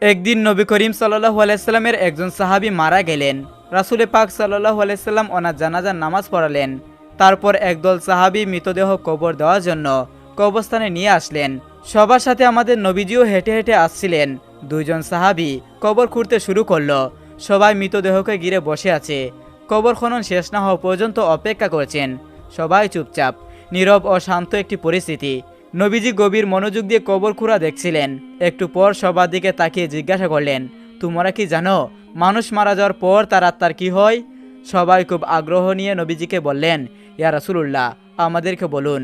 একদিন নবী করিম সাল্লাল্লাহু আলাইহি সাল্লামের একজন সাহাবী মারা গেলেন। রাসূল পাক সাল্লাল্লাহু আলাইহি সাল্লাম ওনার জানাজার নামাজ পড়ালেন। তারপর একদল সাহাবী মৃতদেহ কবর দেওয়ার জন্য কবরস্থানে নিয়ে আসলেন। সবার সাথে আমাদের নবীজিও হেঁটে হেঁটে আসছিলেন। দুইজন সাহাবী কবর খুঁড়তে শুরু করলো। সবাই মৃতদেহকে ঘিরে বসে আছে। কবর খনন শেষ না হওয়া পর্যন্ত অপেক্ষা করছেন। সবাই চুপচাপ, নীরব ও শান্ত একটি পরিস্থিতি। নবীজি গভীর মনোযোগ দিয়ে কবর খুঁড়া দেখছিলেন। একটু পর সবার দিকে তাকিয়ে জিজ্ঞাসা করলেন, তোমরা কি জানো মানুষ মারা যাওয়ার পর তার আত্মার কি হয়? সবাই খুব আগ্রহ নিয়ে নবীজিকে বললেন, ইয়া রাসূলুল্লাহ, আমাদেরকে বলুন।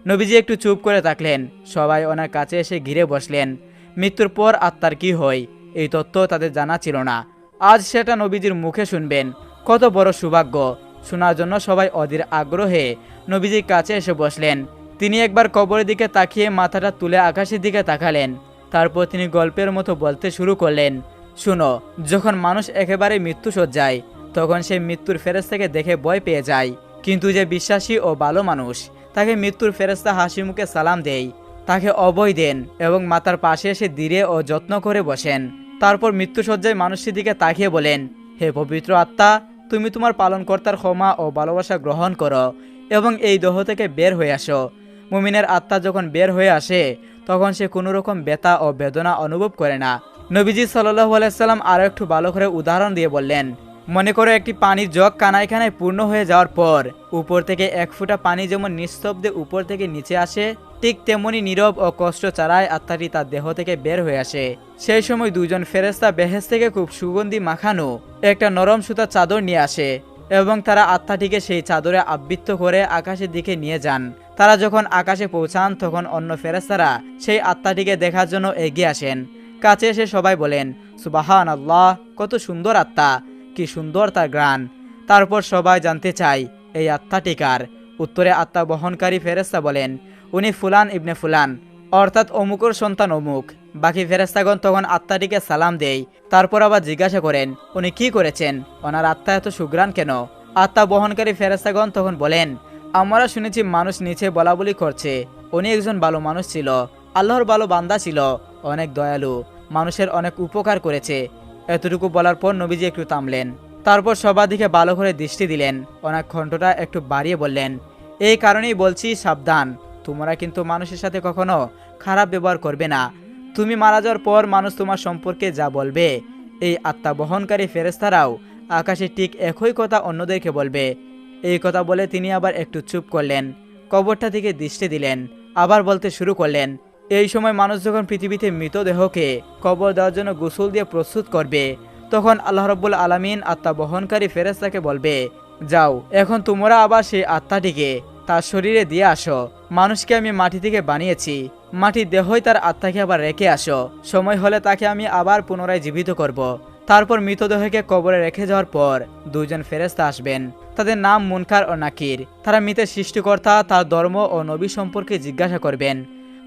নবীজি একটু চুপ করে থাকলেন। সবাই ওনার কাছে এসে ঘিরে বসলেন। মৃত্যুর পর আত্মার কি হয় এই তথ্য তাদের জানা ছিল না। আজ সেটা নবীজির মুখে শুনবেন। কত বড় সৌভাগ্য! শোনার জন্য সবাই অধীর আগ্রহে নবীজির কাছে এসে বসলেন। তিনি একবার কবরের দিকে তাকিয়ে মাথাটা তুলে আকাশের দিকে তাকালেন। তারপর তিনি গল্পের মতো বলতে শুরু করলেন, শুনো, যখন মানুষ একেবারে মৃত্যু সজ্জায় তখন সে মৃত্যুর ফেরেশতাকে দেখে ভয় পেয়ে যায়। কিন্তু যে বিশ্বাসী ও ভালো মানুষ তাকে মৃত্যুর ফেরেশতা হাসি মুখে সালাম দেয়, তাকে অভয় দেন এবং মাথার পাশে এসে ধীরে ও যত্ন করে বসেন। তারপর মৃত্যুসজ্জায় মানুষটির দিকে তাকিয়ে বলেন, হে পবিত্র আত্মা, তুমি তোমার পালনকর্তার ক্ষমা ও ভালোবাসা গ্রহণ করো এবং এই দেহ থেকে বের হয়ে আসো। মুমিনের আত্মা যখন বের হয়ে আসে তখন সে কোনো রকম ব্যথা ও বেদনা অনুভব করে না। নবীজি সাল্লাল্লাহু আলাইহি সাল্লাম আরও একটু ভালো করে উদাহরণ দিয়ে বললেন, মনে করো একটি পানির জগ কানায় কানায় পূর্ণ হয়ে যাওয়ার পর উপর থেকে এক ফোঁটা পানি যেমন নিস্তব্ধে উপর থেকে নিচে আসে, ঠিক তেমনি নীরব ও কষ্ট ছাড়াই আত্মাটি তার দেহ থেকে বের হয়ে আসে। সেই সময় দুইজন ফেরেশতা বেহেশত থেকে খুব সুগন্ধি মাখানো একটা নরম সুতা চাদর নিয়ে আসে এবং তারা আত্মাটিকে সেই চাদরে আবৃত করে আকাশের দিকে নিয়ে যান। তারা যখন আকাশে পৌঁছান তখন অন্য ফেরেশতারা সেই আত্মাটিকে দেখার জন্য এগিয়ে আসেন। কাছে এসে সবাই বলেন, সুবহানাল্লাহ, কত সুন্দর আত্মা, কি সুন্দর তার ঘ্রাণ। তারপর সবাই জানতে চায় এই আত্মাটি কার? উত্তরে আত্মা বহনকারী ফেরেশতা বলেন, উনি ফুলান ইবনে ফুলান, অর্থাৎ অমুকর সন্তান অমুক। বাকি ফেরেশতাগণ তখন আত্মাটিকে সালাম দেয়। তারপর আবার জিজ্ঞাসা করেন, উনি কি করেছেন? ওনার আত্মা এত সুঘ্রাণ কেন? আত্মা বহনকারী ফেরেশতাগণ তখন বলেন, আমরা শুনেছি মানুষ নিচে বলাবলি করছে উনি একজন ভালো মানুষ ছিল, আল্লাহর ভালো বান্দা ছিল, অনেক দয়ালু, মানুষের অনেক উপকার করেছে। এতটুকু বলার পর নবীজি একটু থামলেন। তারপর সবার দিকে ভালো করে দৃষ্টি দিলেন। ওনার কণ্ঠটা একটু বাড়িয়ে বললেন, এই কারণেই বলছি, সাবধান, তোমরা কিন্তু মানুষের সাথে কখনো খারাপ ব্যবহার করবে না। তুমি মারা যাওয়ার পর মানুষ তোমার সম্পর্কে যা বলবে, এই আত্মা বহনকারী ফেরেশতারাও আকাশে ঠিক একই কথা অন্যদেরকে বলবে। এই কথা বলে তিনি আবার একটু চুপ করলেন, কবরটা থেকে দৃষ্টি দিলেন, আবার বলতে শুরু করলেন, এই সময় মানুষ যখন পৃথিবীতে মৃতদেহকে কবর দেওয়ার জন্য গোসল দিয়ে প্রস্তুত করবে তখন আল্লাহ রাব্বুল আলামিন আত্মা বহনকারী ফেরেশতাকে বলবে, যাও, এখন তোমরা আবার সেই আত্মাটিকে তার শরীরে দিয়ে আসো। মানুষকে আমি মাটি থেকে বানিয়েছি, মাটির দেহই তার আত্মাকে আবার রেখে আসো। সময় হলে তাকে আমি আবার পুনরায় জীবিত করব। তারপর মৃতদেহকে কবরে রেখে যাওয়ার পর দুজন ফেরেশতা আসবেন। তাদের নাম মুনকার ও নাকির। তারা মৃতের সৃষ্টিকর্তা, তার ধর্ম ও নবী সম্পর্কে জিজ্ঞাসা করবেন।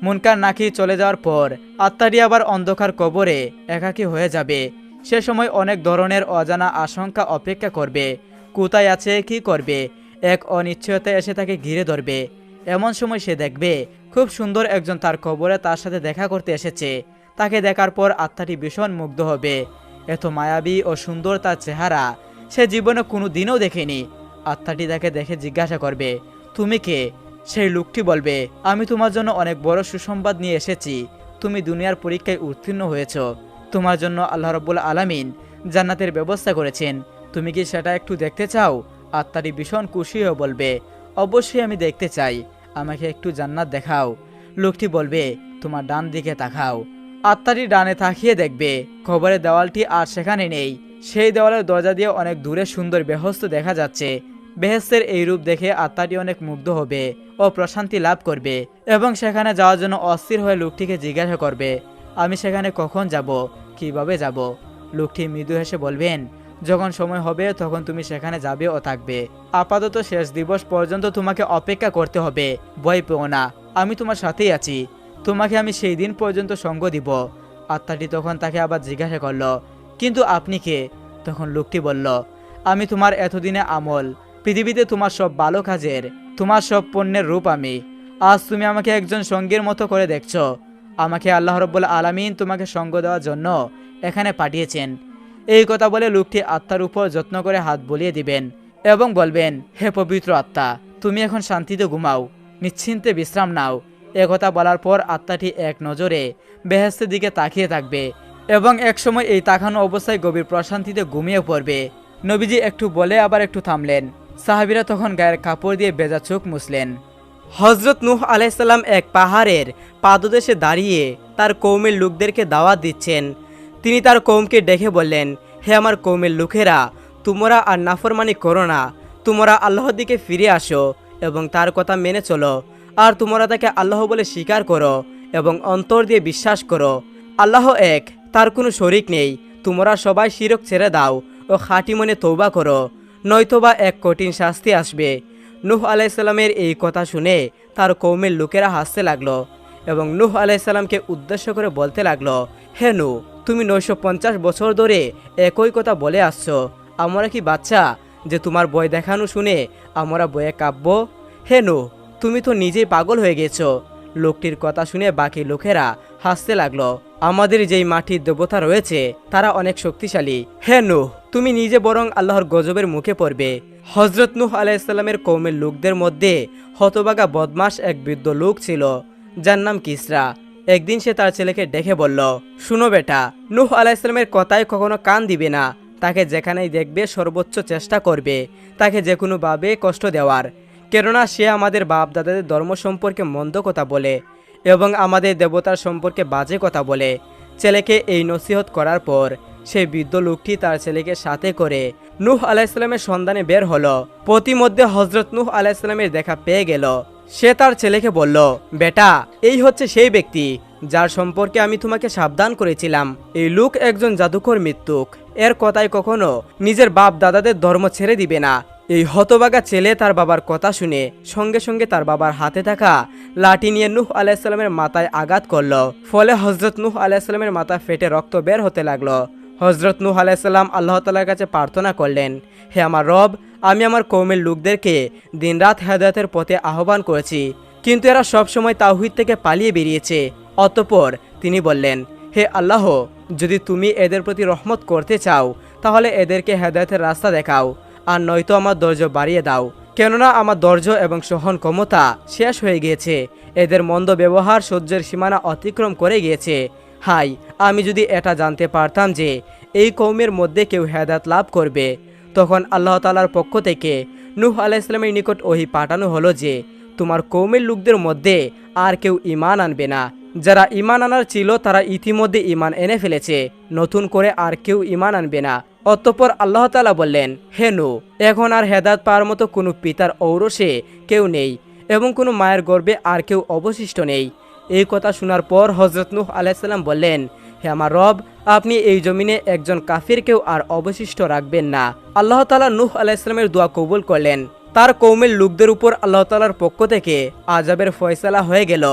মুনকার নাকির চলে যাওয়ার পর আত্মাটি আবার অন্ধকার কবরে একাকী হয়ে যাবে। সে সময় অনেক ধরনের অজানা আশঙ্কা অপেক্ষা করবে। কোথায় আছে, কি করবে, এক অনিশ্চয়তা এসে তাকে ঘিরে ধরবে। এমন সময় সে দেখবে খুব সুন্দর একজন তার কবরে তার সাথে দেখা করতে এসেছে। তাকে দেখার পর আত্মাটি ভীষণ মুগ্ধ হবে। এত মায়াবী ও সুন্দর তার চেহারা সে জীবনে কোনো দিনও দেখেনি। আত্মাটি তাকে দেখে জিজ্ঞাসা করবে, তুমি কে? সেই লোকটি বলবে, আমি তোমার জন্য অনেক বড় সুসংবাদ নিয়ে এসেছি। তুমি দুনিয়ার পরীক্ষায় উত্তীর্ণ হয়েছ। তোমার জন্য আল্লাহ রাব্বুল আলামিন জান্নাতের ব্যবস্থা করেছেন। তুমি কি সেটা একটু দেখতে চাও? আত্মাটি ভীষণ খুশি হয়ে বলবে, অবশ্যই আমি দেখতে চাই, আমাকে একটু জান্নাত দেখাও। লোকটি বলবে, তোমার ডান দিকে তাকাও। আত্মাটি ডানে তাকিয়ে দেখবে কবরের দেওয়ালটি আর সেখানে নেই। সেই দেওয়ালের দরজা দিয়ে অনেক দূরে সুন্দর বেহেশত দেখা যাচ্ছে। বেহেশতের এই রূপ দেখে আত্মাটি অনেক মুগ্ধ হবে ও প্রশান্তি লাভ করবে এবং সেখানে যাওয়ার জন্য অস্থির হয়ে লোকটিকে জিজ্ঞাসা করবে, আমি সেখানে কখন যাব, কিভাবে যাব? লোকটি মৃদু হেসে বলবেন, যখন সময় হবে তখন তুমি সেখানে যাবে ও থাকবে। আপাতত শেষ দিবস পর্যন্ত তোমাকে অপেক্ষা করতে হবে। ভয় পেও না, আমি তোমার সাথেই আছি। তোমাকে আমি সেই দিন পর্যন্ত সঙ্গ দিব। আত্মাটি তখন তাকে আবার জিজ্ঞাসা করল, কিন্তু আপনি কে? তখন লোকটি বলল, আমি তোমার এতদিনে আমল, পৃথিবীতে তোমার সব ভালো কাজের, তোমার সব পণ্যের রূপ আমি। আজ তুমি আমাকে একজন সঙ্গীর মতো করে দেখছো। আমাকে আল্লাহ রব্বুল আলামিন তোমাকে সঙ্গ দেওয়ার জন্য এখানে পাঠিয়েছেন। এই কথা বলে লোকটি আত্মার উপর যত্ন করে হাত বুলিয়ে দিবেন এবং বলবেন, হে পবিত্র আত্মা, তুমি এখন শান্তিতে ঘুমাও, নিশ্চিন্তে বিশ্রাম নাও। একথা বলার পর আত্মাটি এক নজরে বেহেশতের দিকে তাকিয়ে থাকবে এবং একসময় এই তাকানো অবস্থায় গভীর প্রশান্তিতে ঘুমিয়ে পড়বে। নবীজি একটু বলে আবার একটু থামলেন। সাহাবীরা তখন গায়ের কাপড় দিয়ে ভেজা চোখ মুছলেন। হজরত নূহ আলাইসাল্লাম এক পাহাড়ের পাদদেশে দাঁড়িয়ে তার কৌমের লোকদেরকে দাওয়াত দিচ্ছেন। তিনি তার কৌমকে ডেকে বললেন, হে আমার কৌমের লোকেরা, তোমরা আর নাফরমানি করো না, তোমরা আল্লাহর দিকে ফিরে আসো এবং তার কথা মেনে চলো। আর তোমরা তাকে আল্লাহ বলে স্বীকার করো এবং অন্তর দিয়ে বিশ্বাস করো। আল্লাহ এক, তার কোনো শরিক নেই। তোমরা সবাই শিরক ছেড়ে দাও ও খাঁটি মনে তৌবা করো, নয়তোবা এক কঠিন শাস্তি আসবে। নূহ আলাইসাল্লামের এই কথা শুনে তার কৌমের লোকেরা হাসতে লাগলো এবং নূহ আলাইসাল্লামকে উদ্দেশ্য করে বলতে লাগলো, হে নূহ, তুমি 950 বছর ধরে একই কথা বলে আসছো। আমরা কি বাচ্চা যে তোমার ভয় দেখানো শুনে আমরা বয়ে কাঁপবো? হে নূহ, তুমি তো নিজেই পাগল হয়ে গেছো। লোকটির কথা শুনে বাকি লোকেরা হাসতে লাগলো। আমাদের যেই মাটির দেবতা রয়েছে তারা অনেক শক্তিশালী। হে নূহ, তুমি নিজে বরং আল্লাহর গজবের মুখে পড়বে। হজরত নূহ আলাইসাল্লামের কৌমের লোকদের মধ্যে হতবাগা বদমাস এক বৃদ্ধ লোক ছিল, যার নাম কিসরা। একদিন সে তার ছেলেকে ডেকে বলল, শুনো বেটা, নূহ আলাইসাল্লামের কথায় কখনো কান দিবে না। তাকে যেখানেই দেখবে সর্বোচ্চ চেষ্টা করবে তাকে যে কোনোভাবে কষ্ট দেওয়ার, কেননা সে আমাদের বাপ দাদাদের ধর্ম সম্পর্কে মন্দ কথা বলে এবং আমাদের দেবতার সম্পর্কে বাজে কথা বলে। ছেলেকে এই নসিহত করার পর সেই বৃদ্ধ লোকটি তার ছেলেকে সাথে করে নূহ আলাইসাল্লামের সন্ধানে বের হলো। প্রতিমধ্যে হজরত নূহ আলাইসাল্লামের দেখা পেয়ে গেল। সে তার ছেলেকে বলল, বেটা, এই হচ্ছে সেই ব্যক্তি যার সম্পর্কে আমি তোমাকে সাবধান করেছিলাম। এই লোক একজন জাদুকর মৃত্যুক, এর কথায় কখনো নিজের বাপ দাদাদের ধর্ম ছেড়ে দিবে না। এই হতবাগা ছেলে তার বাবার কথা শুনে সঙ্গে সঙ্গে তার বাবার হাতে থাকা লাঠি নিয়ে নূহ আলাইসাল্লামের মাথায় আঘাত করলো। ফলে হজরত নূহ আলাইসাল্লামের মাথা ফেটে রক্ত বের হতে লাগলো। হজরত নূহ আলাইসাল্লাম আল্লাহ তাআলার কাছে প্রার্থনা করলেন, হে আমার রব, আমি আমার কওমের লোকদেরকে দিনরাত হেদায়েতের পথে আহ্বান করেছি, কিন্তু এরা সবসময় তাওহীদ থেকে পালিয়ে বেরিয়েছে। অতঃপর তিনি বললেন, হে আল্লাহ, যদি তুমি এদের প্রতি রহমত করতে চাও তাহলে এদেরকে হেদায়েতের রাস্তা দেখাও, আর নয়তো আমার ধৈর্য বাড়িয়ে দাও, কেননা আমার ধৈর্য এবং সহন ক্ষমতা শেষ হয়ে গিয়েছে। এদের মন্দ ব্যবহার সহ্যের সীমানা অতিক্রম করে গিয়েছে। হাই, আমি যদি এটা জানতে পারতাম যে এই কওমের মধ্যে কেউ হেদায়েত লাভ করবে, তখন আল্লাহ তাআলার পক্ষ থেকে নূহ আলাইহিসসালামের নিকট ওহী পাঠানো হলো যে তোমার কওমের লোকদের মধ্যে আর কেউ ঈমান আনবে না। যারা ঈমান আনার ছিল তারা ইতিমধ্যে ঈমান এনে ফেলেছে, নতুন করে আর কেউ ঈমান আনবে না। অতঃপর আল্লাহ তাআলা বললেন, হে নূহ, এখন আর হেদায়েত পাওয়ার মতো কোনো পিতার ঔরসে কেউ নেই এবং কোনো মায়ের গর্ভে আর কেউ অবশিষ্ট নেই। এই কথা শোনার পর হজরত নূহ আলাইহিসসালাম বললেন, হে আমার রব, আপনি এই জমিনে একজন কাফিরকেও আর অবশিষ্ট রাখবেন না। আল্লাহ তাআলা নূহ আলাইহিসসালামের দোয়া কবুল করলেন। তার কওমের লোকদের উপর আল্লাহ তাআলার পক্ষ থেকে আযাবের ফয়সালা হয়ে গেল।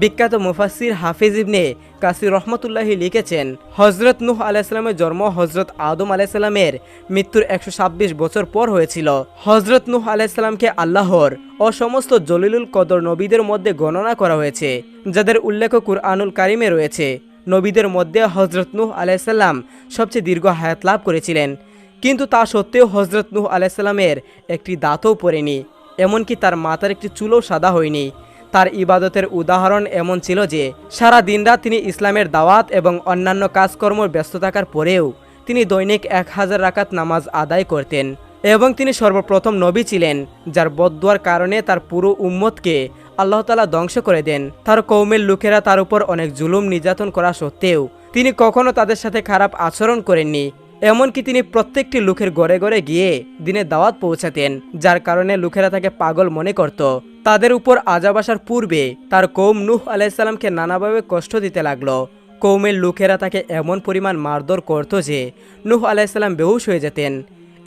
বিখ্যাত মুফাসসির হাফিজ ইবনে কাসির রহমতুল্লাহি লিখেছেন, হজরত নূহ আলাইহিসসালামের জন্ম হজরত আদম আলাইহিসসালামের মৃত্যুর 126 বছর পর হয়েছিল। হজরত নূহ আলাইহিসসালামকে আল্লাহর ও সমস্ত জলিলুল কদর নবীদের মধ্যে গণনা করা হয়েছে, যাদের উল্লেখ কুরআনুল কারিমে রয়েছে। নবীদের মধ্যে হজরত নূহ আলাইহিসসালাম সবচেয়ে দীর্ঘ হায়াত লাভ করেছিলেন, কিন্তু তা সত্ত্বেও হজরত নূহ আলাইহিসসালামের একটি দাঁতও পড়েনি, এমনকি তার মাথার একটি চুলও সাদা হয়নি। তার ইবাদতের উদাহরণ এমন ছিল যে সারা দিনরাত তিনি ইসলামের দাওয়াত এবং অন্যান্য কাজকর্ম ব্যস্ত থাকার পরেও তিনি দৈনিক 1000 রাকাত নামাজ আদায় করতেন এবং তিনি সর্বপ্রথম নবী ছিলেন যার বদদুয়ার কারণে তার পুরো উম্মতকে আল্লাহ তাআলা ধ্বংস করে দেন। তার কওমের লোকেরা তার উপর অনেক জুলুম নির্যাতন করা সত্ত্বেও তিনি কখনো তাদের সাথে খারাপ আচরণ করেননি। এমনকি তিনি প্রত্যেকটি লোকের ঘরে ঘরে গিয়ে দিনের দাওয়াত পৌঁছাতেন, যার কারণে লোকেরা তাকে পাগল মনে করত। তাদের উপর আযাব আসার পূর্বে তার কওম নূহ আলাইহিসসালামকে নানাভাবে কষ্ট দিতে লাগলো। কওমের লোকেরা তাকে এমন পরিমাণ মারধর করত যে নূহ আলাইহিসসালাম বেহুশ হয়ে যেতেন।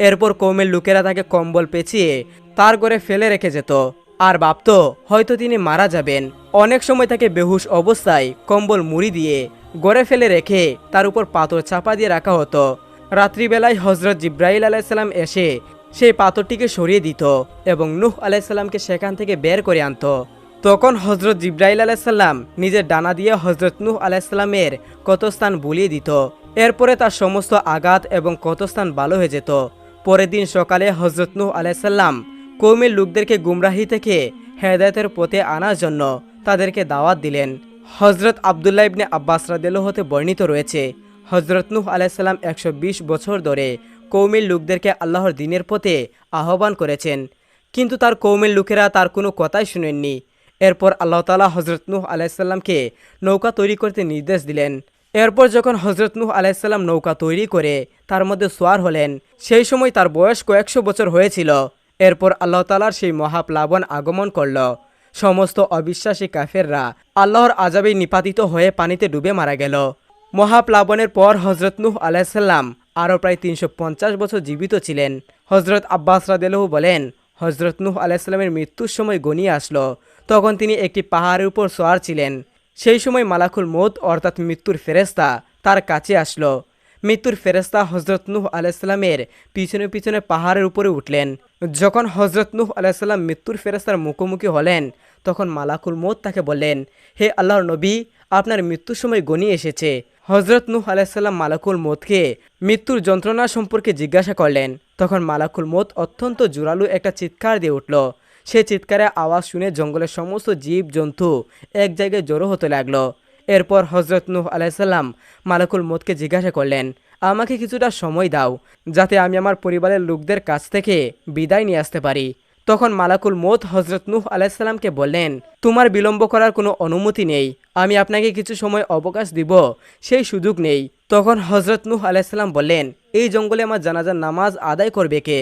এরপর কওমের লোকেরা তাকে কম্বল পেঁচিয়ে তার ঘরে ফেলে রেখে যেত আর ভাবত হয়তো তিনি মারা যাবেন। অনেক সময় তাকে বেহুশ অবস্থায় কম্বল মুড়ি দিয়ে ঘরে ফেলে রেখে তার উপর পাথর চাপা দিয়ে রাখা হতো। রাত্রিবেলায় হজরত জিব্রাইল আলাইহিসসালাম এসে সেই পাথরটিকে সরিয়ে দিত এবং নূহ আলাইহিসসালামকে সেখান থেকে বের করে আনত। তখন হজরত জিব্রাইল আলাইসাল্লাম নিজের ডানা দিয়ে হজরত নূহ আলাইসাল্লামের ক্ষতস্থান বুলিয়ে দিত। এরপরে তার সমস্ত আঘাত এবং ক্ষতস্থান ভালো হয়ে যেত। পরের দিন সকালে হজরত নূহ আলাইসাল্লাম কওমের লোকদেরকে গুমরাহি থেকে হেদায়েতের পথে আনার জন্য তাদেরকে দাওয়াত দিলেন। হজরত আবদুল্লাহ ইবনে আব্বাস রাদিয়াল্লাহু হতে বর্ণিত রয়েছে, হজরত নূহ আলাইসাল্লাম 120 বছর ধরে কওমের লোকদেরকে আল্লাহর দ্বীনের পথে আহ্বান করেছেন, কিন্তু তার কওমের লোকেরা তার কোনো কথাই শুনেননি। এরপর আল্লাহ তাআলা হজরত নূহ আলাইসাল্লামকে নৌকা তৈরি করতে নির্দেশ দিলেন। এরপর যখন হজরত নূহ আলাইসাল্লাম নৌকা তৈরি করে তার মধ্যে সোয়ার হলেন, সেই সময় তার বয়স কয়েকশো বছর হয়েছিল। এরপর আল্লাহ তাআলার সেই মহাপ্লাবন আগমন করল। সমস্ত অবিশ্বাসী কাফেররা আল্লাহর আযাবে নিপাতিত হয়ে পানিতে ডুবে মারা গেল। মহাপ্লাবনের পর হজরত নূহ আলাইসাল্লাম আরও প্রায় 350 বছর জীবিত ছিলেন। হজরত আব্বাস রাদিয়াল্লাহু বলেন, হজরত নূহ আলাইসাল্লামের মৃত্যুর সময় গনিয়ে আসলো। তখন তিনি একটি পাহাড়ের উপর সোয়ার ছিলেন। সেই সময় মালাকুল মউত অর্থাৎ মৃত্যুর ফেরেশতা তার কাছে আসলো। মৃত্যুর ফেরেশতা হজরত নূহ আলাইসাল্লামের পিছনে পিছনে পাহাড়ের উপরে উঠলেন। যখন হজরত নূহ আলাইসাল্লাম মৃত্যুর ফেরেশতার মুখোমুখি হলেন, তখন মালাকুল মউত তাকে বললেন, হে আল্লাহর নবী, আপনার মৃত্যুর সময় গনিয়ে এসেছে। হজরত নূহ আলাইসাল্লাম মালাকুল মউতকে মৃত্যুর যন্ত্রণা সম্পর্কে জিজ্ঞাসা করলেন। তখন মালাকুল মউত অত্যন্ত জোরালো একটা চিৎকার দিয়ে উঠল। সে চিৎকারের আওয়াজ শুনে জঙ্গলের সমস্ত জীব জন্তু এক জায়গায় জড়ো হতে লাগলো। এরপর হজরত নূহ আলাইসাল্লাম মালাকুল মউতকে জিজ্ঞাসা করলেন, আমাকে কিছুটা সময় দাও, যাতে আমি আমার পরিবারের লোকদের কাছ থেকে বিদায় নিয়ে আসতে পারি। তখন মালাকুল মউত হজরত নূহ আলাইসাল্লামকে বললেন, তোমার বিলম্ব করার কোনো অনুমতি নেই, আমি আপনাকে কিছু সময় অবকাশ দিব, সেই সুযোগ নেই। তখন হজরত নূহ আলাইসাল্লাম বললেন, এই জঙ্গলে আমার জানাজার নামাজ আদায় করবে কে?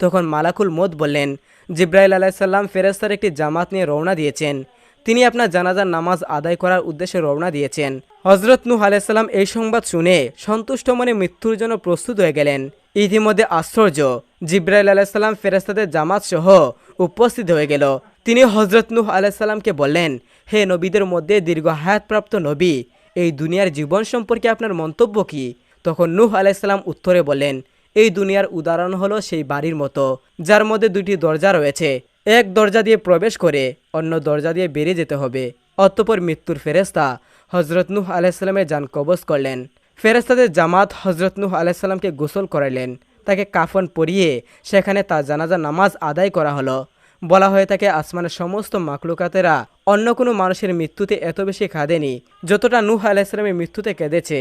তখন মালাকুল মউত বললেন, জিব্রাইল আলাইসাল্লাম ফেরেশতার একটি জামাত নিয়ে রওনা দিয়েছেন, তিনি আপনার জানাজার নামাজ আদায় করার উদ্দেশ্যে রওনা দিয়েছেন। হজরত নূহ আলাইসাল্লাম এই সংবাদ শুনে সন্তুষ্ট মনে মৃত্যুর জন্য প্রস্তুত হয়ে গেলেন। ইতিমধ্যে আশ্চর্য, জিব্রাইল আলাইসাল্লাম ফেরেশতাদের জামাত সহ উপস্থিত হয়ে গেল। তিনি হজরত নূহ আলাইসাল্লামকে বললেন, হে নবীদের মধ্যে দীর্ঘ হায়াতপ্রাপ্ত নবী, এই দুনিয়ার জীবন সম্পর্কে আপনার মন্তব্য কি? তখন নূহ আলাইসাল্লাম উত্তরে বললেন, এই দুনিয়ার উদাহরণ হলো সেই বাড়ির মতো, যার মধ্যে দুটি দরজা রয়েছে। এক দরজা দিয়ে প্রবেশ করে অন্য দরজা দিয়ে বেরিয়ে যেতে হবে। অতঃপর মৃত্যুর ফেরেশতা হজরত নূহ আলাইসাল্লামের জান কবজ করলেন। ফেরেশতাদের জামাত হজরত নূহ আলাইসাল্লামকে গোসল করাইলেন। তাকে কাফন পরিয়ে সেখানে তার জানাজা নামাজ আদায় করা হলো। বলা হয়ে থাকে, আসমানের সমস্ত মাখলুকাতেরা অন্য কোনো মানুষের মৃত্যুতে এত বেশি কাঁদেনি যতটা নূহ আলাইসাল্লামের মৃত্যুতে কেঁদেছে।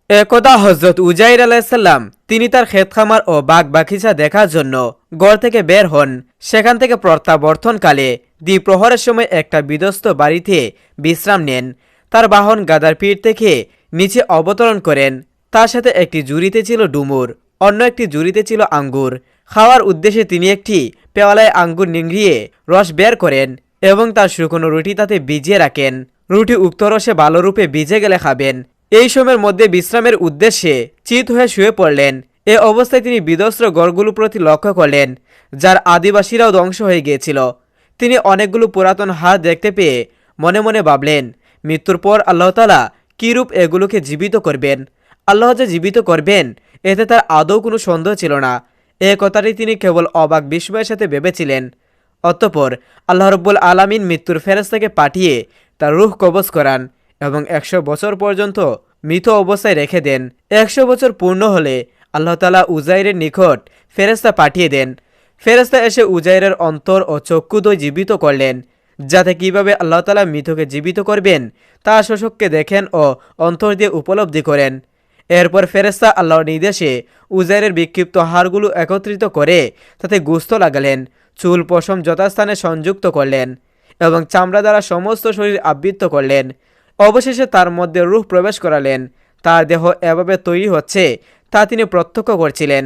একদা হজরত উজাইর আলাইসাল্লাম তিনি তার ক্ষেতখামার ও বাগ বাগিচা দেখার জন্য ঘর থেকে বের হন। সেখান থেকে প্রত্যাবর্তনকালে দ্বিপ্রহরের সময় একটা বিধ্বস্ত বাড়িতে বিশ্রাম নেন। তার বাহন গাদার পিঠ থেকে নিচে অবতরণ করেন। তার সাথে একটি জুড়িতে ছিল ডুমুর, অন্য একটি জুড়িতে ছিল আঙ্গুর। খাওয়ার উদ্দেশ্যে তিনি একটি পেওয়ালায় আঙ্গুর নিংড়িয়ে রস বের করেন এবং তার শুকনো রুটি তাতে ভিজিয়ে রাখেন। রুটি উক্ত রসে ভালোরূপে ভিজে গেলে খাবেন। এই সময়ের মধ্যে বিশ্রামের উদ্দেশ্যে চিত হয়ে শুয়ে পড়লেন। এ অবস্থায় তিনি বিধ্বস্ত গড়গুলোর প্রতি লক্ষ্য করলেন, যার আদিবাসীরাও ধ্বংস হয়ে গিয়েছিল। তিনি অনেকগুলো পুরাতন হাত দেখতে পেয়ে মনে মনে ভাবলেন, মৃত্যুর পর আল্লাহ তাআলা কীরূপ এগুলোকে জীবিত করবেন। আল্লাহ যে জীবিত করবেন এতে তার আদৌ কোনো সন্দেহ ছিল না। এ কথাটি তিনি কেবল অবাক বিস্ময়ের সাথে ভেবেছিলেন। অতঃপর আল্লাহ রাব্বুল আলামিন মৃত্যুর ফেরেশতাকে পাঠিয়ে তার রূহ কবজ করান এবং 100 বছর পর্যন্ত মৃত অবস্থায় রেখে দেন। 100 বছর পূর্ণ হলে আল্লাহ তাআলা উজাইরের নিকট ফেরেশতা পাঠিয়ে দেন। ফেরেশতা এসে উজাইরের অন্তর ও চক্ষুদ্বয় জীবিত করলেন, যাতে কিভাবে আল্লাহ তাআলা মৃতকে জীবিত করবেন তা শোষককে দেখেন ও অন্তর দিয়ে উপলব্ধি করেন। এরপর ফেরেশতা আল্লাহর নির্দেশে উজাইরের বিক্ষিপ্ত হাড়গুলো একত্রিত করে তাতে গোশত লাগালেন, চুল পশম যথাস্থানে সংযুক্ত করলেন এবং চামড়া দ্বারা সমস্ত শরীর আবৃত করলেন। অবশেষে তার মধ্যে রূহ প্রবেশ করালেন। তার দেহ এভাবে তৈরি হচ্ছে তা তিনি প্রত্যক্ষ করছিলেন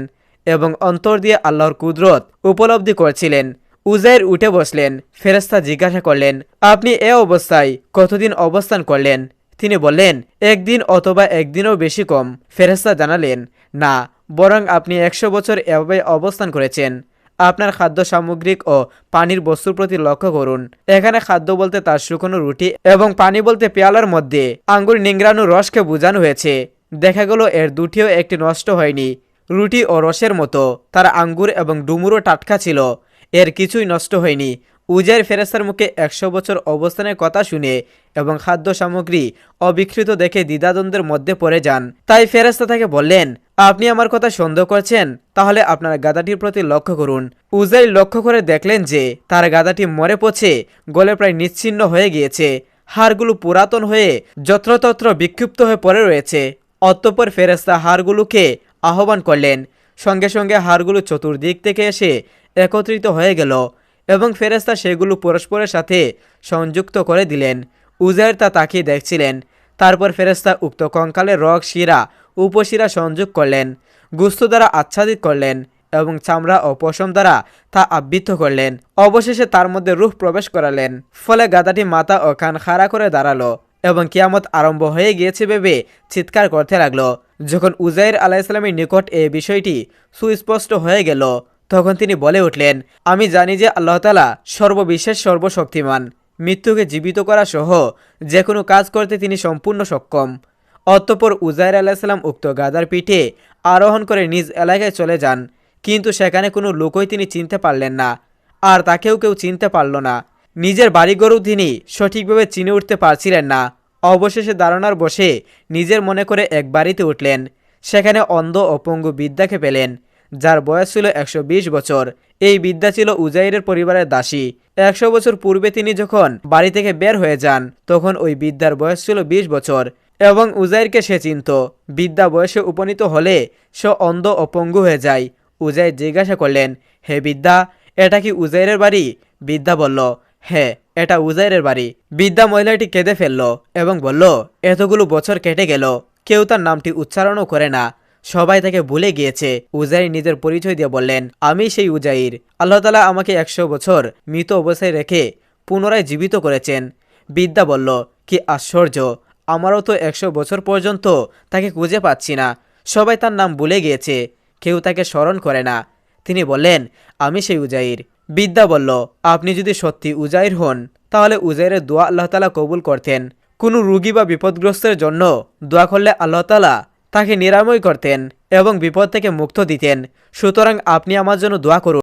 এবং অন্তর দিয়ে আল্লাহর কুদরত উপলব্ধি করছিলেন। উজাইর উঠে বসলেন। ফেরেশতা জিজ্ঞাসা করলেন, আপনি এ অবস্থায় কতদিন অবস্থান করলেন? তিনি বললেন, একদিন অথবা একদিনও বেশি কম। ফেরেশতা জানালেন, না, বরং আপনি 100 বছর এভাবে অবস্থান করেছেন। আপনার খাদ্য সামগ্রিক ও পানির বস্তুর প্রতি লক্ষ্য করুন। এখানে খাদ্য বলতে তার শুকনো রুটি এবং পানি বলতে পেয়ালার মধ্যে আঙ্গুর নিংড়ানো রসকে বোঝানো হয়েছে। দেখা গেল এর দুটিও একটি নষ্ট হয়নি। রুটি ও রসের মতো তার আঙ্গুর এবং ডুমুরও টাটকা ছিল, এর কিছুই নষ্ট হয়নি। উজাইর ফেরেশতার মুখে 100 বছর অবস্থানের কথা শুনে এবং খাদ্য সামগ্রী অবিকৃত দেখে দ্বিধাদ্বন্দ্বের মধ্যে পড়ে যান। তাই ফেরেশতা তাকে বললেন, আপনি আমার কথা সন্দেহ করছেন, তাহলে আপনার গাধাটির প্রতি লক্ষ্য করুন। উজাইর লক্ষ্য করে দেখলেন যে তার গাধাটি মরে পচে গলে প্রায় নিশ্চিহ্ন হয়ে গিয়েছে, হাড়গুলো পুরাতন হয়ে যত্রতত্র বিক্ষিপ্ত হয়ে পড়ে রয়েছে। অতঃপর ফেরেশতা হাড়গুলোকে আহ্বান করলেন, সঙ্গে সঙ্গে হাড়গুলো চতুর্দিক থেকে এসে একত্রিত হয়ে গেল এবং ফেরেশতা সেগুলো পরস্পরের সাথে সংযুক্ত করে দিলেন। উজাইর তা তাকিয়ে দেখছিলেন। তারপর ফেরেশতা উক্ত কঙ্কালের রগ, শিরা, উপশিরা সংযোগ করলেন, গুস্ত দ্বারা আচ্ছাদিত করলেন এবং চামড়া ও পশম দ্বারা তা আবৃত করলেন। অবশেষে তার মধ্যে রূহ প্রবেশ করালেন। ফলে গাধাটি মাথা ও কান খাড়া করে দাঁড়ালো এবং কিয়ামত আরম্ভ হয়ে গিয়েছে ভেবে চিৎকার করতে লাগলো। যখন উজাইর আলাইহিসসালামের নিকট এই বিষয়টি সুস্পষ্ট হয়ে গেল, তখন তিনি বলে উঠলেন, আমি জানি যে আল্লাহ তাআলা সর্ববিশেষ সর্বশক্তিমান, মৃত্যুকে জীবিত করা সহ যে কোনো কাজ করতে তিনি সম্পূর্ণ সক্ষম। অতঃপর উজাইর আলাইহিসসালাম উক্ত গাধার পিঠে আরোহণ করে নিজ এলাকায় চলে যান, কিন্তু সেখানে কোনো লোকই তিনি চিনতে পারলেন না, আর তাকেও কেউ চিনতে পারল না। নিজের বাড়িঘরও তিনি সঠিকভাবে চিনে উঠতে পারছিলেন না। অবশেষে দাঁড়ানোর বসে নিজের মনে করে এক বাড়িতে উঠলেন। সেখানে অন্ধ ও পঙ্গু বৃদ্ধাকে পেলেন, যার বয়স ছিল 120 বছর। এই বৃদ্ধা ছিল উজাইরের পরিবারের দাসী। 100 বছর পূর্বে তিনি যখন বাড়ি থেকে বের হয়ে যান, তখন ওই বৃদ্ধার বয়স ছিল 20 বছর এবং উজাইরকে সে চিনত। বৃদ্ধা বয়সে উপনীত হলে সে অন্ধ ও পঙ্গু হয়ে যায়। উজাইর জিজ্ঞাসা করলেন, হে বৃদ্ধা, এটা কি উজাইরের বাড়ি? বৃদ্ধা বলল, হ্যাঁ, এটা উজাইরের বাড়ি। বৃদ্ধা মহিলাটি কেঁদে ফেলল এবং বলল, এতগুলো বছর কেটে গেল, কেউ তার নামটি উচ্চারণও করে না, সবাই তাকে ভুলে গিয়েছে। উজাইর নিজের পরিচয় দিয়ে বললেন, আমি সেই উজাইর। আল্লাহ তাআলা আমাকে 100 বছর মৃত অবস্থায় রেখে পুনরায় জীবিত করেছেন। বৃদ্ধা বলল, কি আশ্চর্য, আমারও তো 100 বছর পর্যন্ত তাকে খুঁজে পাচ্ছি না, সবাই তার নাম ভুলে গিয়েছে, কেউ তাকে স্মরণ করে না। তিনি বললেন, আমি সেই উজাইর। বৃদ্ধা বলল, আপনি যদি সত্যি উজাইর হন, তাহলে উজাইরের দোয়া আল্লাহ তাআলা কবুল করতেন। কোনো রোগী বা বিপদগ্রস্তের জন্য দোয়া করলে আল্লাহ তাআলা তাকে নিরাময় করতেন এবং বিপদ থেকে মুক্ত দিতেন। সুতরাং আপনি আমার জন্য দোয়া করুন।